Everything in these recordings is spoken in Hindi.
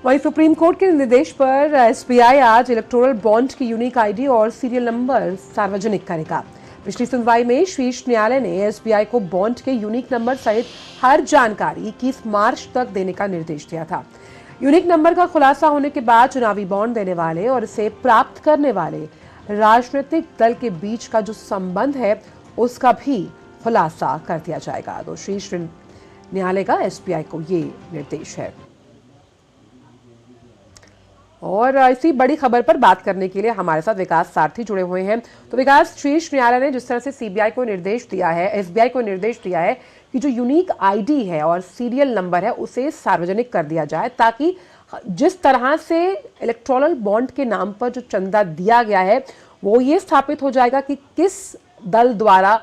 वहीं सुप्रीम कोर्ट के निर्देश पर एसबीआई आज इलेक्टोरल बॉन्ड की यूनिक आईडी और सीरियल नंबर सार्वजनिक करेगा। पिछली सुनवाई में शीर्ष न्यायालय ने एसबीआई को बॉन्ड के यूनिक नंबर सहित हर जानकारी 21 मार्च तक देने का निर्देश दिया था। यूनिक नंबर का खुलासा होने के बाद चुनावी बॉन्ड देने वाले और इसे प्राप्त करने वाले राजनीतिक दल के बीच का जो संबंध है उसका भी खुलासा कर दिया जाएगा। तो शीर्ष न्यायालय का एसबीआई को ये निर्देश है। और इसी बड़ी खबर पर बात करने के लिए हमारे साथ विकास सारथी जुड़े हुए हैं। तो विकास, शीर्ष न्यायालय ने जिस तरह से सीबीआई को निर्देश दिया है, एसबीआई को निर्देश दिया है कि जो यूनिक आईडी है और सीरियल नंबर है उसे सार्वजनिक कर दिया जाए, ताकि जिस तरह से इलेक्टोरल बॉन्ड के नाम पर जो चंदा दिया गया है वो ये स्थापित हो जाएगा कि किस दल द्वारा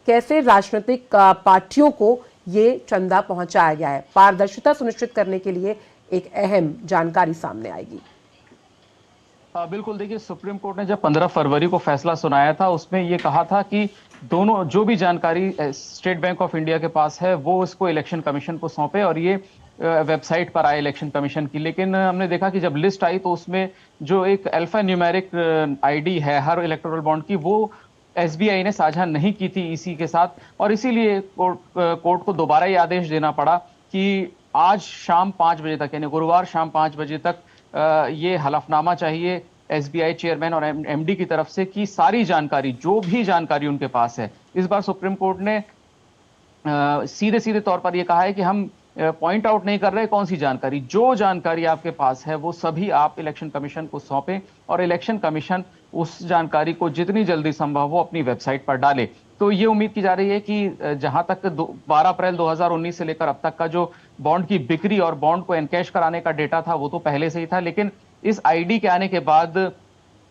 कैसे राजनीतिक पार्टियों को ये चंदा पहुंचाया गया है। पारदर्शिता सुनिश्चित करने के लिए एक अहम जानकारी सामने आएगी। बिल्कुल, देखिए, सुप्रीम कोर्ट ने जब 15 फरवरी को फैसला सुनाया था उसमें ये कहा था कि दोनों जो भी जानकारी स्टेट बैंक ऑफ इंडिया के पास है वो इसको इलेक्शन कमीशन को सौंपे और ये वेबसाइट पर आए इलेक्शन कमीशन की। लेकिन हमने देखा कि जब लिस्ट आई तो उसमें जो एक अल्फा न्यूमेरिक आईडी है हर इलेक्टोरल बॉन्ड की, वो एसबीआई ने साझा नहीं की थी ईसी के साथ, और इसीलिए कोर्ट को दोबारा ये आदेश देना पड़ा कि आज शाम 5 बजे तक, यानी गुरुवार शाम 5 बजे तक ये हलफनामा चाहिए एसबीआई चेयरमैन और एमडी की तरफ से कि सारी जानकारी, जो भी जानकारी उनके पास है। इस बार सुप्रीम कोर्ट ने सीधे सीधे तौर पर यह कहा है कि हम पॉइंट आउट नहीं कर रहे कौन सी जानकारी, जो जानकारी आपके पास है वो सभी आप इलेक्शन कमीशन को सौंपें और इलेक्शन कमीशन उस जानकारी को जितनी जल्दी संभव हो अपनी वेबसाइट पर डाले। तो ये उम्मीद की जा रही है कि जहां तक 12 अप्रैल 2019 से लेकर अब तक का जो बॉन्ड की बिक्री और बॉन्ड को एनकैश कराने का डेटा था वो तो पहले से ही था, लेकिन इस आईडी के आने के बाद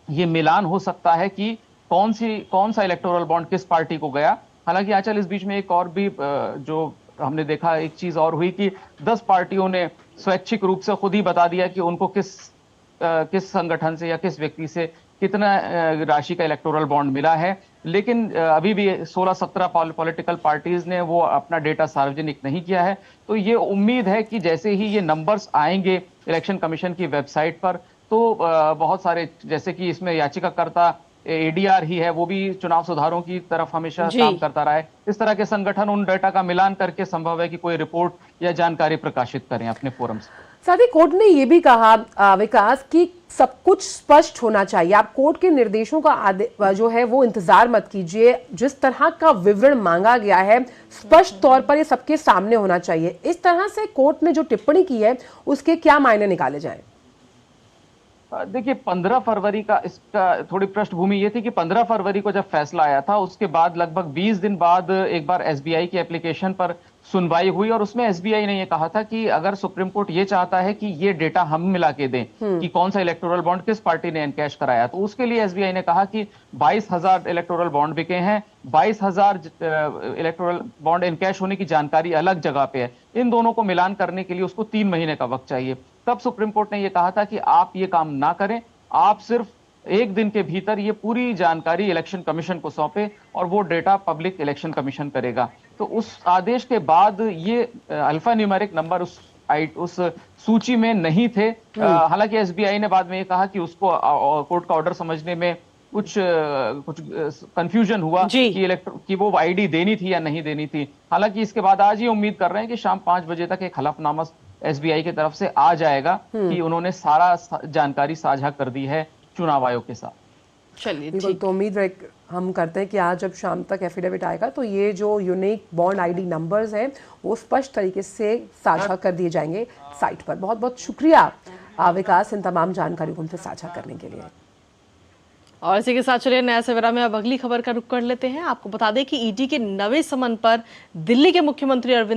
ये मिलान हो सकता है कि कौन सा इलेक्टोरल बॉन्ड किस पार्टी को गया। हालांकि आजकल इस बीच में एक और भी जो हमने देखा, एक चीज और हुई कि 10 पार्टियों ने स्वैच्छिक रूप से खुद ही बता दिया कि उनको किस संगठन से या किस व्यक्ति से कितना राशि का इलेक्टोरल बॉन्ड मिला है। लेकिन अभी भी 16-17 पॉलिटिकल पार्टीज ने वो अपना डेटा सार्वजनिक नहीं किया है। तो ये उम्मीद है कि जैसे ही ये नंबर्स आएंगे इलेक्शन कमीशन की वेबसाइट पर, तो बहुत सारे, जैसे कि इसमें याचिकाकर्ता एडीआर ही है, वो भी चुनाव सुधारों की तरफ हमेशा काम करता रहा है, इस तरह के संगठन उन डेटा का मिलान करके संभव है कि कोई रिपोर्ट या जानकारी प्रकाशित करें अपने फोरम से। साथ ही कोर्ट ने यह भी कहा विकास कि सब कुछ स्पष्ट होना चाहिए। आप कोर्ट के निर्देशों का जो है वो इंतजार मत कीजिए। जिस तरह का विवरण मांगा गया है स्पष्ट तौर पर ये सबके सामने होना चाहिए। इस तरह से कोर्ट ने जो टिप्पणी की है उसके क्या मायने निकाले जाएं? देखिए, 15 फरवरी का इसका थोड़ी पृष्ठभूमि ये थी कि 15 फरवरी को जब फैसला आया था उसके बाद लगभग 20 दिन बाद एक बार एसबीआई की एप्लीकेशन पर सुनवाई हुई और उसमें एसबीआई ने ये कहा था कि अगर सुप्रीम कोर्ट ये चाहता है कि ये डेटा हम मिला के दें कि कौन सा इलेक्टोरल बॉन्ड किस पार्टी ने एनकैश कराया, तो उसके लिए एसबीआई ने कहा कि 22,000 इलेक्टोरल बॉन्ड बिके हैं, 22,000 इलेक्टोरल बॉन्ड एनकैश होने की जानकारी अलग जगह पे है, इन दोनों को मिलान करने के लिए उसको 3 महीने का वक्त चाहिए। तब सुप्रीम कोर्ट ने यह कहा था कि आप ये काम ना करें, आप सिर्फ 1 दिन के भीतर ये पूरी जानकारी इलेक्शन कमीशन को सौंपे और वो डेटा पब्लिक इलेक्शन कमीशन करेगा। तो उस आदेश के बाद ये अल्फा न्यूमेरिक नंबर उस सूची में नहीं थे। हालांकि एसबीआई ने बाद में ये कहा कि उसको कोर्ट का ऑर्डर समझने में कुछ कंफ्यूजन हुआ कि वो आईडी देनी थी या नहीं देनी थी। हालांकि इसके बाद आज ये उम्मीद कर रहे हैं कि शाम 5 बजे तक एक हलफनामा एसबीआई की तरफ से आ जाएगा कि उन्होंने सारा जानकारी साझा कर दी है चुनाव आयोग के साथ। चलिए, बिल्कुल। तो उम्मीद हम करते हैं कि आज जब शाम तक एफिडेविट आएगा तो ये जो यूनिक बॉन्ड आईडी नंबर्स हैं वो स्पष्ट तरीके से साझा कर दिए जाएंगे साइट पर। बहुत बहुत शुक्रिया विकास इन तमाम जानकारी को हमसे साझा करने के लिए। और इसी के साथ चलिए नया सवेरा में अब अगली खबर का रुख कर लेते हैं। आपको बता दें कि ईडी के नवे समन पर दिल्ली के मुख्यमंत्री अरविंद